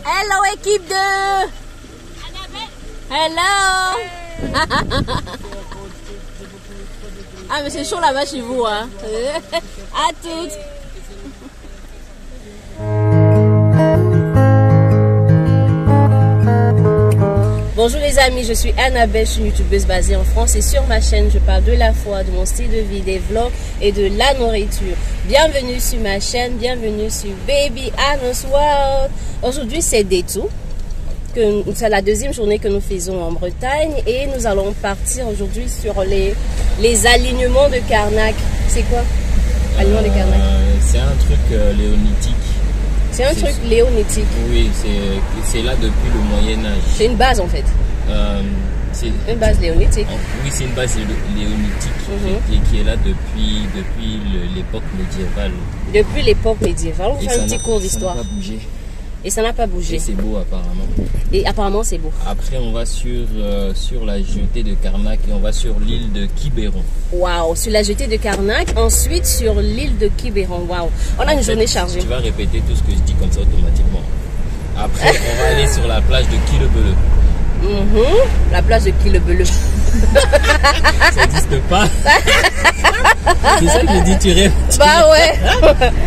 Hello équipe 2. Hello. Ah mais c'est chaud là-bas chez vous hein. À toutes. Bonjour les amis, je suis Annabelle, je suis une youtubeuse basée en France et sur ma chaîne je parle de la foi, de mon style de vie, des vlogs et de la nourriture. Bienvenue sur ma chaîne, bienvenue sur Baby Anna's World. Aujourd'hui c'est Détou, c'est la deuxième journée que nous faisons en Bretagne et nous allons partir aujourd'hui sur les alignements de Karnak. C'est quoi alignement de Karnak? C'est un truc léonitique. C'est un truc léonitique. Oui, c'est là depuis le Moyen-Âge. C'est une base en fait. C'est une base léonitique. Oui, c'est une base léonitique qui est là depuis l'époque médiévale. Depuis l'époque médiévale. On fait un petit cours d'histoire. Ça n'a pas bougé. Et ça n'a pas bougé. Et c'est beau apparemment. Et apparemment c'est beau. Après on va sur la jetée de Karnak et on va sur l'île de Quiberon. Waouh, sur la jetée de Karnak, ensuite sur l'île de Quiberon. Waouh, on a une journée chargée. Tu vas répéter tout ce que je dis comme ça automatiquement. Après on va aller sur la plage de Quilebeleu. La plage de Quilebeleu. Ça n'existe pas. C'est ça que je dis, tu rêves. Bah ouais.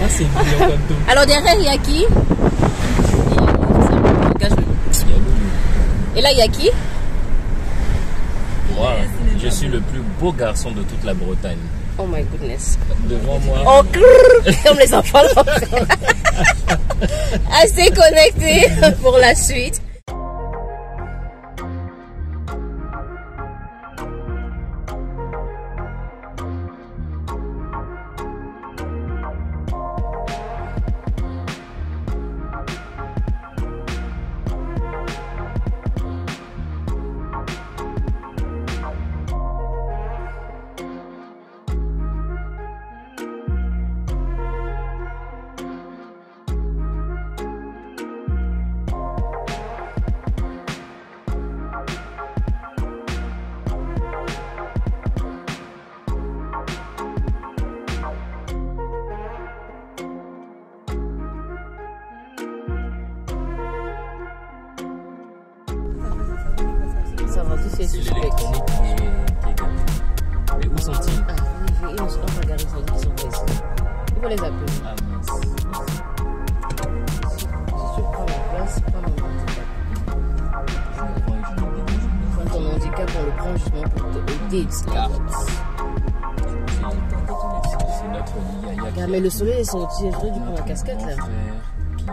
C'est brillant comme tout. Alors derrière il y a qui? Et là, il y a qui? Moi, je suis le plus beau garçon de toute la Bretagne. Oh my goodness. Devant moi. Oh, comme les enfants. Assez connectés pour la suite. Ça va, tout c'est suspect. Mais où sont-ils? Ah, oui, on va regarder, ils sont pas ici. Il faut les appeler. Ah mince. Si tu prends la place, prends mon handicap. Prends ton handicap, on le prend justement pour te aider. C'est notre Yaya. Ah, mais le soleil est sorti, je dû prendre la casquette là. Qui a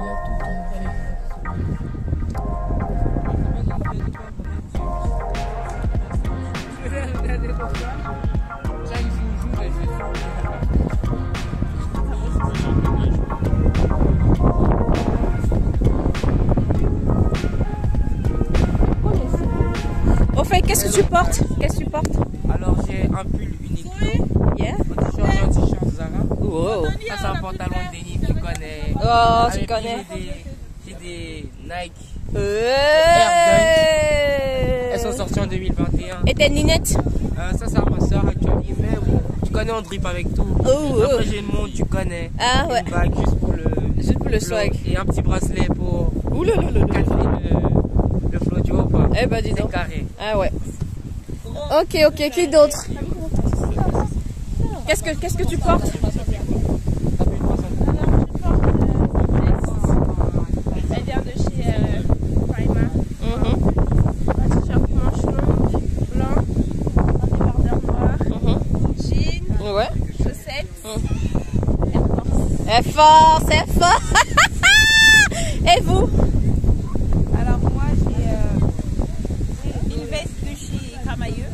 tout en Au fait, qu'est-ce que tu portes? Qu'est-ce que tu portes? Alors j'ai un pull unique. Yeah. Un t-shirt Zara. Oh. Ça c'est un pantalon denim, tu connais. Oh, tu Avec connais. J'ai des Nike. Elles Elles sont sorties en 2021. Et tes lunettes? Ça c'est à ma soeur actuellement. Mais bon, tu connais, on drip avec tout. Après j'ai une montre, tu connais. Ah ouais. Une bague juste pour le swag. Et un petit bracelet pour le flow du haut pas. Eh ben dis donc. C'est carré. Ah ouais. Ok, qui d'autre? Qu'est-ce que tu portes? Elle vient de chez Prima. Un t-shirt manche longue, blanc, débardeur noir, jean, Ouais. chaussettes, Air Force. C'est fort. Et vous? Alors moi j'ai une veste de chez Camailleux.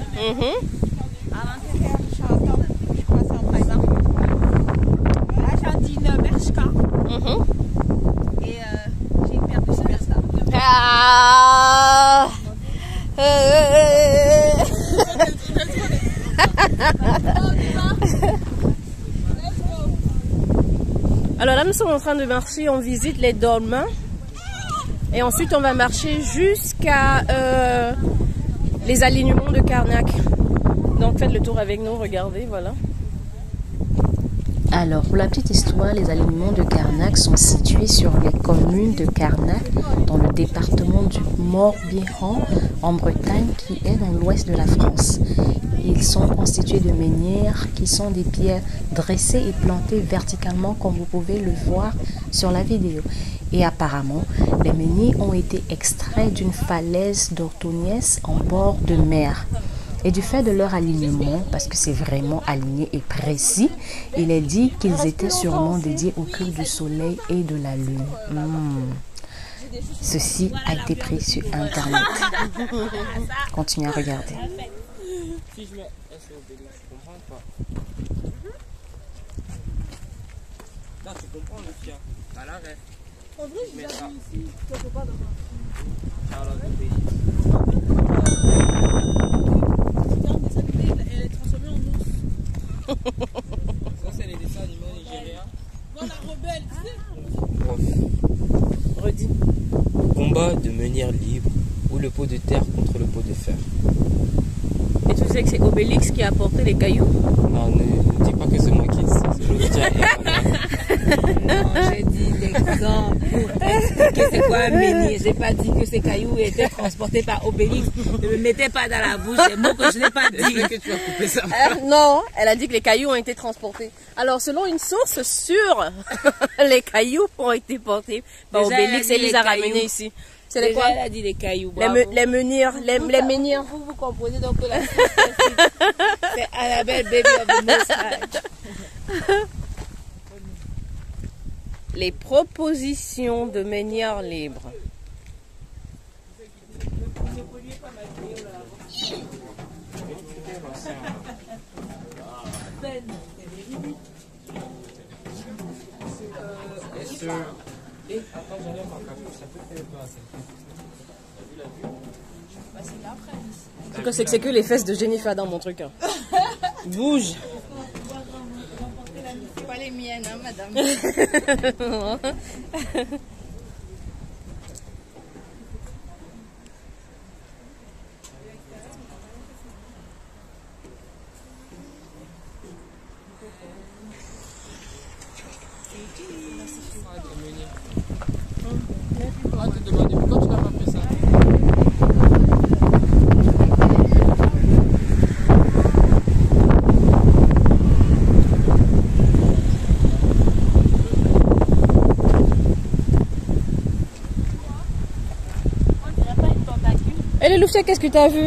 À l'intérieur je suis en top, je crois que c'est en Prima. Là j'ai un jean Bershka. Et j'ai une paire de Superstar. Ah. Alors là, nous sommes en train de marcher, on visite les dolmens. Et ensuite, on va marcher jusqu'à les alignements de Karnak. Donc, faites le tour avec nous, regardez, voilà. Alors, pour la petite histoire, les alignements de Carnac sont situés sur les communes de Carnac, dans le département du Morbihan, en Bretagne, qui est dans l'ouest de la France. Ils sont constitués de menhirs qui sont des pierres dressées et plantées verticalement, comme vous pouvez le voir sur la vidéo. Et apparemment, les menhirs ont été extraits d'une falaise d'Orthoniès en bord de mer. Et du fait de leur alignement, parce que c'est vraiment aligné et précis, il est dit qu'ils étaient sûrement dédiés au culte du soleil et de la lune. Ceci a été pris sur Internet. Continuez à regarder. Si je mets S au Obélix, tu comprends pas? Là, tu comprends le tien. À l'arrêt. En vrai, j'ai déjà vu ici, quelque part dans Alors, Obélix. elle est transformée en ours. Ça, c'est les dessins animés nigériens. Voilà, rebelle, tu sais. Prof. Redis. Combat de menhir libre ou le pot de terre contre le pot de fer. Et tu sais que c'est Obélix qui a apporté les cailloux? Non, ne dis pas que c'est moi qui dis, c'est l'autre qui a Non, j'ai dit l'exemple pour expliquer c'est quoi un menhir. J'ai pas dit que ces cailloux étaient transportés par Obélix. Ne me mettez pas dans la bouche des mots que je n'ai pas dit. Est-ce que tu as coupé ça? Non, elle a dit que les cailloux ont été transportés. Alors, selon une source sûre, les cailloux ont été portés par Déjà, Obélix elle a et dit les a les ramenés cailloux. ici. C'est les Déjà, quoi? elle a dit les cailloux. Les menhirs, les menhirs. Vous comprenez donc que la c'est Annabelle Baby of the Most High. Les propositions de menhirs libres. Attends, j'enlève ma capuche, ça peut faire peur, En tout cas, c'est que les fesses de Jennifer dans mon truc. Hein. Bouge. C'est pas les miennes, hein, madame. On va te demander pourquoi tu n'as pas fait ça. Et les loufias, qu'est-ce que tu as vu?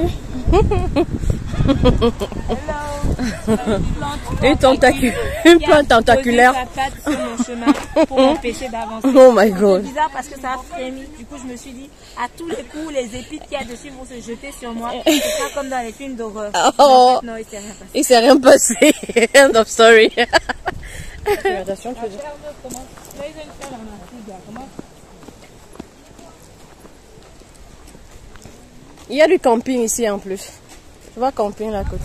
Une plante tentaculaire. Sa patte sur mon chemin pour m'empêcher d'avancer. Oh my god. C'est bizarre parce que ça a frémi. Du coup, je me suis dit, à tous les coups, les épines qu'il y a dessus vont se jeter sur moi. Ce sera comme dans les films d'horreur. Oh. Non, il s'est rien passé. Il s'est rien passé. End of story. Attention, tu veux dire. Il y a du camping ici en plus. Tu vois camping là à côté.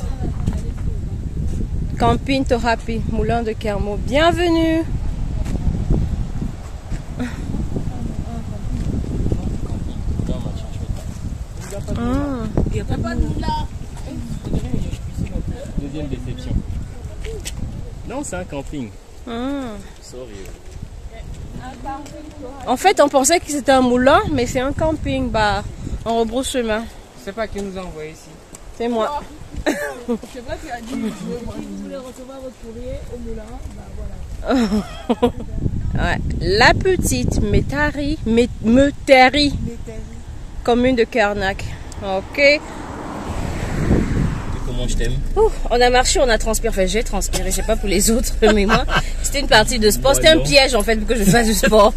Camping Torapi, Moulin de Kermo. Bienvenue. Il n'y a pas de moulin. Deuxième déception. Non, c'est un camping. Sorry. En fait, on pensait que c'était un moulin, mais c'est un camping. Bah, on rebrousse chemin. C'est pas qui nous a envoyé ici. C'est moi. Je sais pas, tu as dit, si vous voulez recevoir votre courrier au moulin, bah voilà. Ouais. La petite Métari, commune de Carnac. Ok. Comment je t'aime? On a marché, on a transpiré. Enfin, j'ai transpiré, je sais pas pour les autres, mais moi, c'était une partie de sport. C'était un piège en fait pour que je fasse du sport.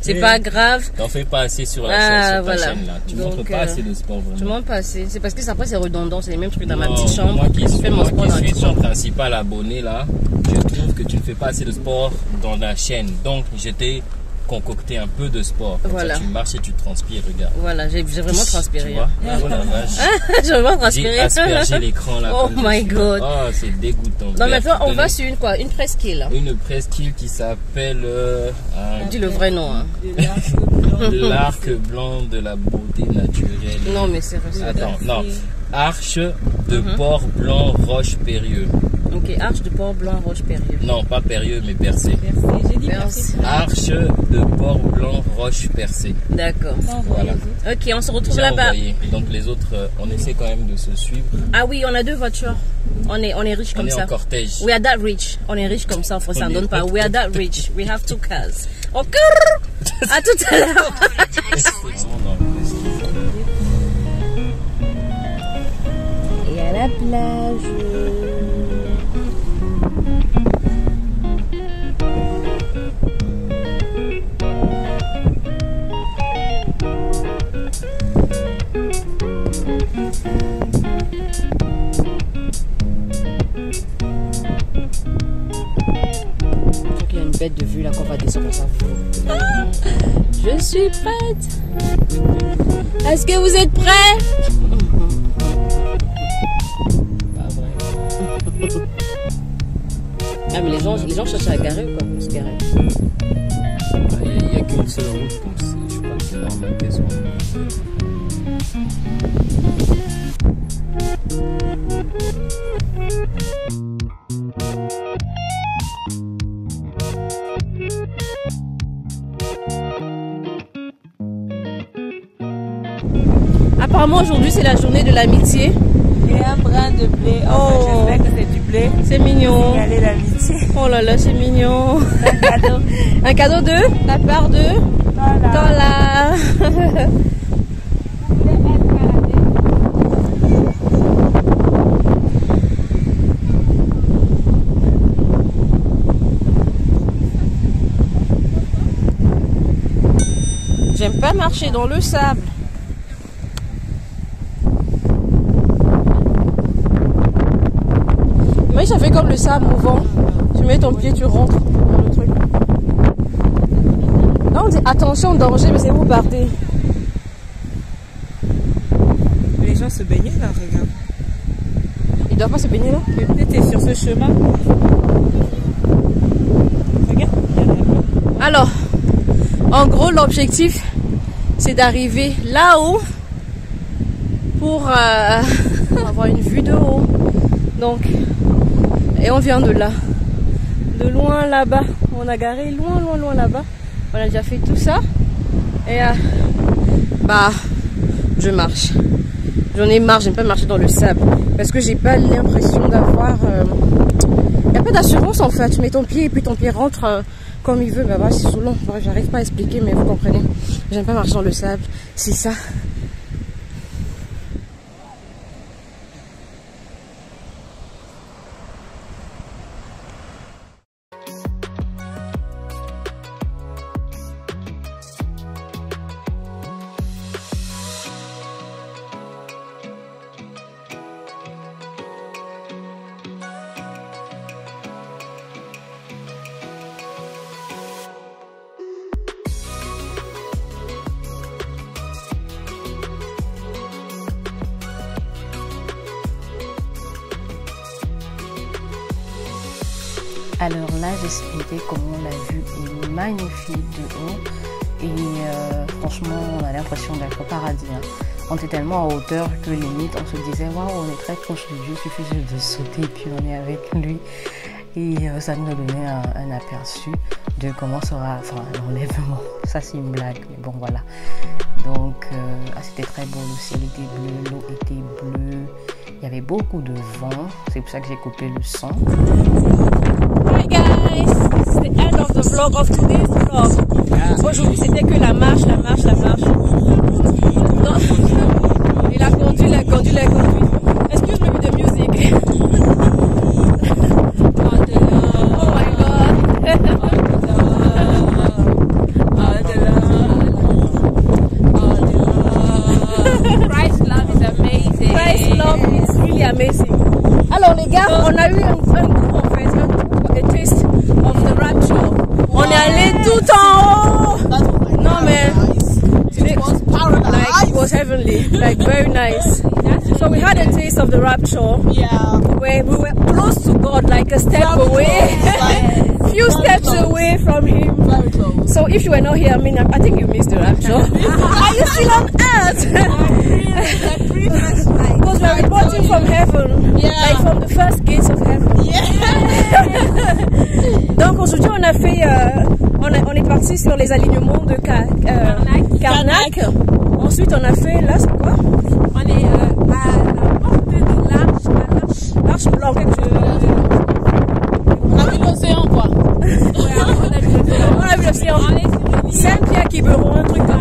C'est pas grave. T'en fais pas assez sur la voilà. chaîne là. Tu Donc, montres pas assez de sport vraiment. Je montre pas assez. C'est parce que après c'est redondant, c'est les mêmes trucs dans ma Non, petite chambre. Moi qui Je fais mon sport dans la suis petite ton chambre. principal abonné là, je trouve que tu ne fais pas assez de sport dans la chaîne. Donc j'étais concocté un peu de sport. Comme Voilà. ça, tu marches et tu transpires, regarde. Voilà, j'ai vraiment transpiré. Tu vois? Oh la vache. J'ai vraiment J'ai transpiré. aspergé l'écran là. Oh comme my je suis. god. Oh, c'est dégoûtant. Non, Bref, maintenant on donnez va sur une quoi? Une presqu'île. une presqu'île qui s'appelle Dis le vrai nom. Hein. l'arc blanc de la beauté naturelle. Non, mais c'est vrai. Attends, non. Arche de Port-Blanc Roche-Périlleux. Ok, Arche de Port-Blanc Roche-Périlleux. Non, pas Périlleux, mais Percé. J'ai dit Percé. Arche de Port-Blanc Roche-Percé. D'accord. Voilà. Ok, on se retrouve J'ai là-bas. Donc les autres, on essaie quand même de se suivre. Ah oui, on a 2 voitures. On est riche comme ça. On est en cortège. We are that rich. On est riche comme ça en français, on ne donne pas. We are that rich. We have 2 cars. Ok. À tout à l'heure. Et à la plage. Il y a une bête de vue là qu'on va descendre ça. Je suis prête. Est-ce que vous êtes prêts? Pas vrai. Ah mais les gens cherchent à garer ou quoi pour se garer? Il n'y a qu'une seule route, donc je crois que c'est normal qu'elle soit. Apparemment aujourd'hui c'est la journée de l'amitié. Et un brin de blé. Oh. J'espère que c'est du blé. C'est mignon. Signaler l'amitié. Oh là là, c'est mignon. Un cadeau. Un cadeau de la part de Voilà. Tola. J'aime pas marcher dans le sable. Oui, ça fait comme le sable mouvant. Tu mets ton pied, tu rentres dans le truc. Là, on dit attention, danger, mais c'est où partez. Les gens se baignaient là, regarde. Ils doivent pas se baigner là? Peut-être t'es sur ce chemin. Regarde. Alors, en gros, l'objectif, c'est d'arriver là-haut pour avoir une vue de haut. Donc, et on vient de là, de loin là-bas. On a garé loin là-bas. On a déjà fait tout ça. Et bah, je marche. J'en ai marre, j'aime pas marcher dans le sable. Parce que j'ai pas l'impression d'avoir... Il n'y a pas d'assurance en fait. Tu mets ton pied et puis ton pied rentre comme il veut. Bah, bah c'est saoulant. J'arrive pas à expliquer, mais vous comprenez. J'aime pas marcher dans le sable. C'est ça. Alors là, j'expliquais comment la vue est magnifique de haut. Et franchement, on a l'impression d'être au paradis. Hein. On était tellement en hauteur que limite, on se disait, waouh, on est très proche de Dieu, il suffit juste de sauter et puis on est avec lui. Et ça nous a donné un aperçu de comment sera l'enlèvement. Ça, c'est une blague, mais bon, voilà. Donc, c'était très beau, le ciel était bleu, l'eau était bleue. Il y avait beaucoup de vent, c'est pour ça que j'ai coupé le son. Hi guys, this is the end of the vlog of today's vlog. Aujourd'hui c'était que la marche. Non. Il a conduit. Excuse me with the music. Oh my god. Christ's love is amazing. Christ's love is really amazing. Alors les gars, on a eu un coup en fait, a taste of the rapture. On est allé tout en haut. Non mais it was paradise. Like it was heavenly, like very nice. So we had a taste of the rapture. Yeah. Where we were close to God, like a step away. few steps away from him. Very close. So if you were not here, I mean, I think you missed the rapture. Are you still on earth? Because we're reporting from heaven. Yeah. Like from the first gates of heaven. Yeah. Donc aujourd'hui on a fait, on est parti sur les alignements de Karnak. Ensuite on a fait, là c'est quoi? On est à la porte de L'arche blanche, quelque chose. On a vu l'océan quoi. On a vu l'océan. Saint-Pierre-Quiberon, un truc comme ça.